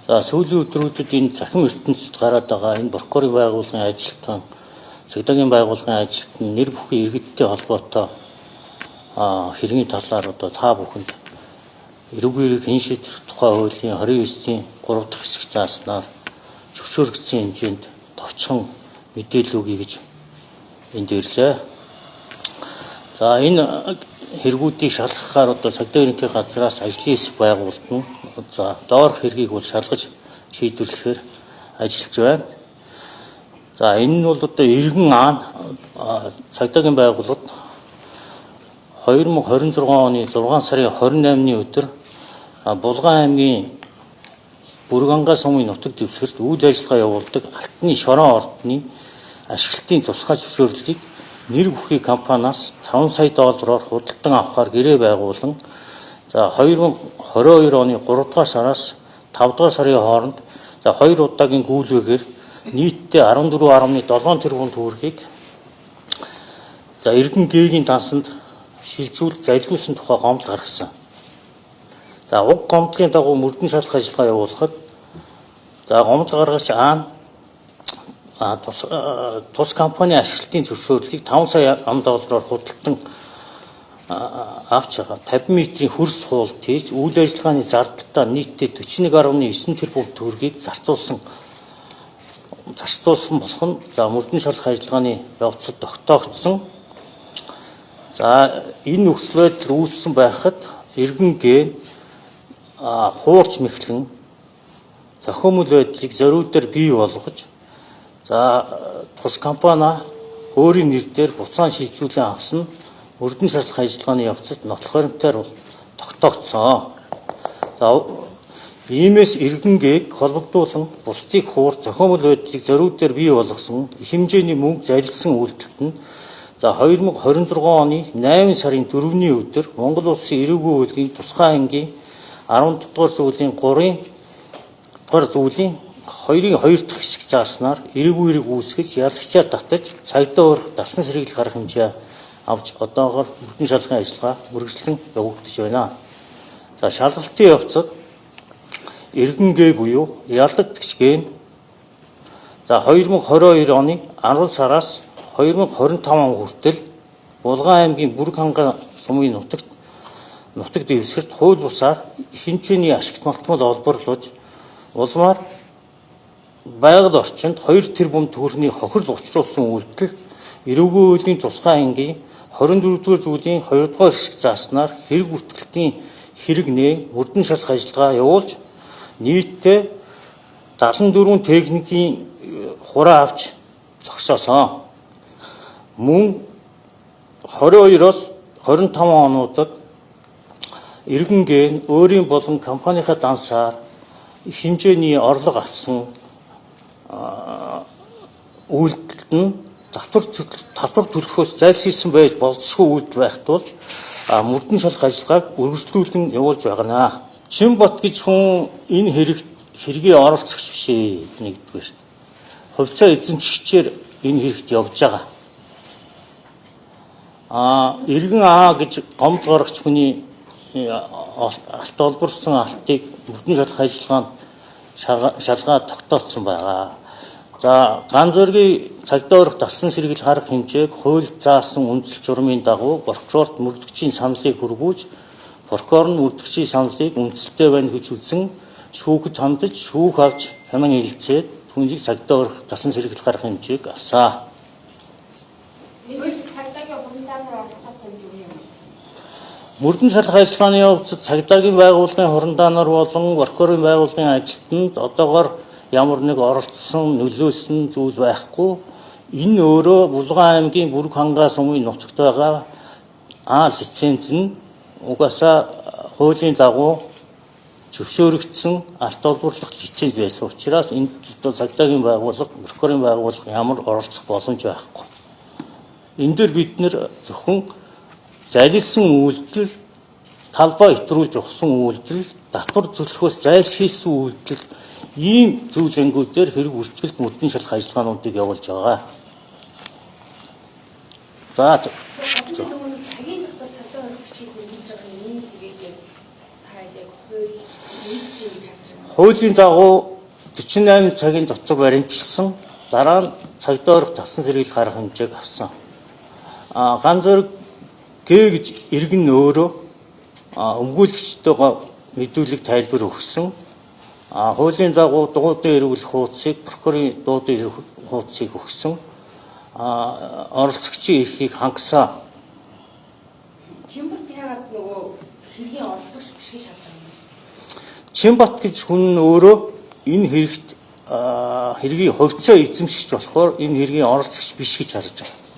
За сүүлийн өдрүүдэд энэ захим ертөнцид гараад байгаа энэ прокурорын байгууллагын ажилтан, цагдаагийн байгууллагын ажилтан нэр бүхий иргэдтэй холбоотой хэргийн талаар одоо та бүхэнд эрүүг эрэг хэн шийдэх тухай хуулийн 29-ийн 3 дахь хэсэг зааснаар зөвшөөрөгдсөн хэмжээнд товчхон мэдээлэл өгье гэж энд ирлээ. За энэ хэрэгүүдийг шалгахаар одоо цагдаа ерөнхий газраас ажлын хэсэг байгуулсан. За доорх хэргийг бол шалгаж шийдвэрлэхээр ажиллаж байна. За энэ нь бол одоо иргэн цагдаагийн байгууллагад 2026 оны 6 сарын 28-ны өдөр Булган аймгийн Бүрганга сумын нутаг дэвсгэрт үйл ажиллагаа явуулдаг Алтны шорон ордны ашиглалтын тусгай зөвшөөрлийг нэр бүхий компаниас 5 сая доллараар худалдан авахар гэрээ байгуулан за 2022 оны 3 дугаар сараас 5 дугаар сарын хооронд за 2 удаагийн гүйлгээгээр нийтдээ 14.7 тэрбум төгрөгийг за иргэн гээгийн дансанд шилжүүл залиулсан тухай гомдол гаргасан. За уг гомдлын дагуу мөрдөн шалгах ажиллагаа явуулахад за гомдол гаргагч тус компани ашиглалтын зөвшөөрлийг 5 сая доллараар худалдан авч 50 метрийн хөрс хуулт хийж үйл ажиллагааны зардалтаа нийтдээ 41.9 тэрбум төгрөгийг зарцуулсан болох нь за мөрдөн шалгах ажиллагааны явцад тогтоогдсон. За энэ нөхцөл байдал үүссэн байхад иргэн гээ хуурч мэхлэн зохиомжтой байдлыг зориудаар бий болгож за тус компани өөрийн нэрээр буцаан шилжүүлэн авсан мөрдөн шалгах ажиллагааны явцад нотлох баримтаар тогтоогдсон. За иймээс иргэн гээг холбогдуулан бусдыг хуурч зохиомжтой байдлыг зориудаар бий болгосон их хэмжээний мөнгө залилсан үйлдэлт нь за 2026 оны 8 сарын 4-ний өдөр Монгол Улсын эрүүгийн хуулийн тусгай ангийн 17 дугаар зүйлийн 3 дугаар зүйлийн 2-ын 2 дахь хэсэг зааснаар эрүүг эрэг үүсгэж ялагчаар татаж цагдаа урах дарсан сэргийлэх гарах хэмжээ авч одоогоор мөрдөн шалгахын ажиллагаа үргэлжлэн явагдаж байна. За шалгалтын явцад иргэн гээ буюу ялдагдагч гээ за 2022 оны 10 сараас 2025 он хүртэл Булган аймгийн Бүрганга сумын нутаг дэвсгэрт хууль бусаар их хэмжээний ашигт малтмал олборлож улмаар байгаль орчинд 2 тэрбум төгрөгийн хохирол учруулсан үйлдэл эрүүгийн хуулийн тусгай ангийн 24 дугаар зүйлийн 2 дугаар хэсэг зааснаар хэрэг бүртгэлтийн хэрэг нээн мөрдөн шалгах ажиллагаа явуулж нийтдээ 74 техникийн хураа авч зогсоосон. Мөн 22-оос 25 онуудад иргэн гээ өөрийн болон компанийнхаа дансаар их хэмжээний орлого авсан үйлдэлт нь татвар төлөхөөс зайлширсан байж болцсогүй үйлдэл байх тул мөрдөн шалгах ажиллагааг үргэлжлүүлэн явуулж байна. Чинбат гэж хүн энэ хэргийн оролцогч биш ээ нэгдүгээр. Хувьцаа эзэмшигчээр энэ хэрэгт явж байгаа. Иргэн гэж гомдол гаргагч хүний алт олборсон алтыг мөрдөн шалгах ажиллагаанд шалгаа тогтооцсон байгаа. За ганц зөргийн цагдаа урах дарсан сэргийлэх арга хэмжээг хуульд заасан үндэслэл журмын дагуу прокурорт мөрдөгчийн саналыг хүргүүлж прокурор нь мөрдөгчийн саналыг үндэслэлтэй байна гэж үзэн шүүхэд хандаж шүүх авч хянан хэлцээд түүнийг цагдаа урах дарсан сэргийлэх арга хэмжээг авсан. Мөрдөн шалгах ажиллагааны явцад цагдаагийн байгууллагын хурандаанаар болон прокурорын байгууллагын ажилтнанд одоогоор ямар нэг оролцсон нөлөөсөн зүйл байхгүй. Энэ өөрөө Булган аймгийн Бүрганга сумын нутагт байгаа лиценз нь угаасаа хуулийн дагуу зөвшөөрөгдсөн алт олборлох лиценз байсан учраас энэ цагдаагийн байгууллага, прокурорын байгууллага ямар оролцох боломж байхгүй. Энэ дээр бид нэр зөвхөн залилсан үйлдэл, талбай итрүүлж ухсан үйлдэл, татвар төлөхөөс зайлсхийсэн үйлдэл ийм зүйлэнгүүдээр хэрэг бүртгэлт мөрдөн шалгах ажиллагаануудыг явуулж байгаа. За цагийн дотор цагдаа орох бичиг хөрвүүлж байгаа энэ хэрэгийг та яг хууль хуулийн дагуу 48 цагийн дотор баримтжилсан дараа нь цагдаа тавсан зэргийг гарах хэмжээг авсан. Ганц зэрэг Г гэж иргэн нь өөрөө өмгөөлөгчдөөгөө мэдүүлэг тайлбар өгсөн. Хуулийн дагуу дугуйдын эрүүлэх хуудсыг прокурорын дуудын эрүүлэх хуудсыг өгсөн. Оролцогчийн эрхийг хангасан. Чимбат яагаад нөгөө хэргийн оролцогч биш гэж шалтгаан юм? Чимбат гэж хүн нь өөрөө энэ хэрэгт хэргийн хувьцаа эзэмшигч болохоор энэ хэргийн оролцогч биш гэж харж байгаа.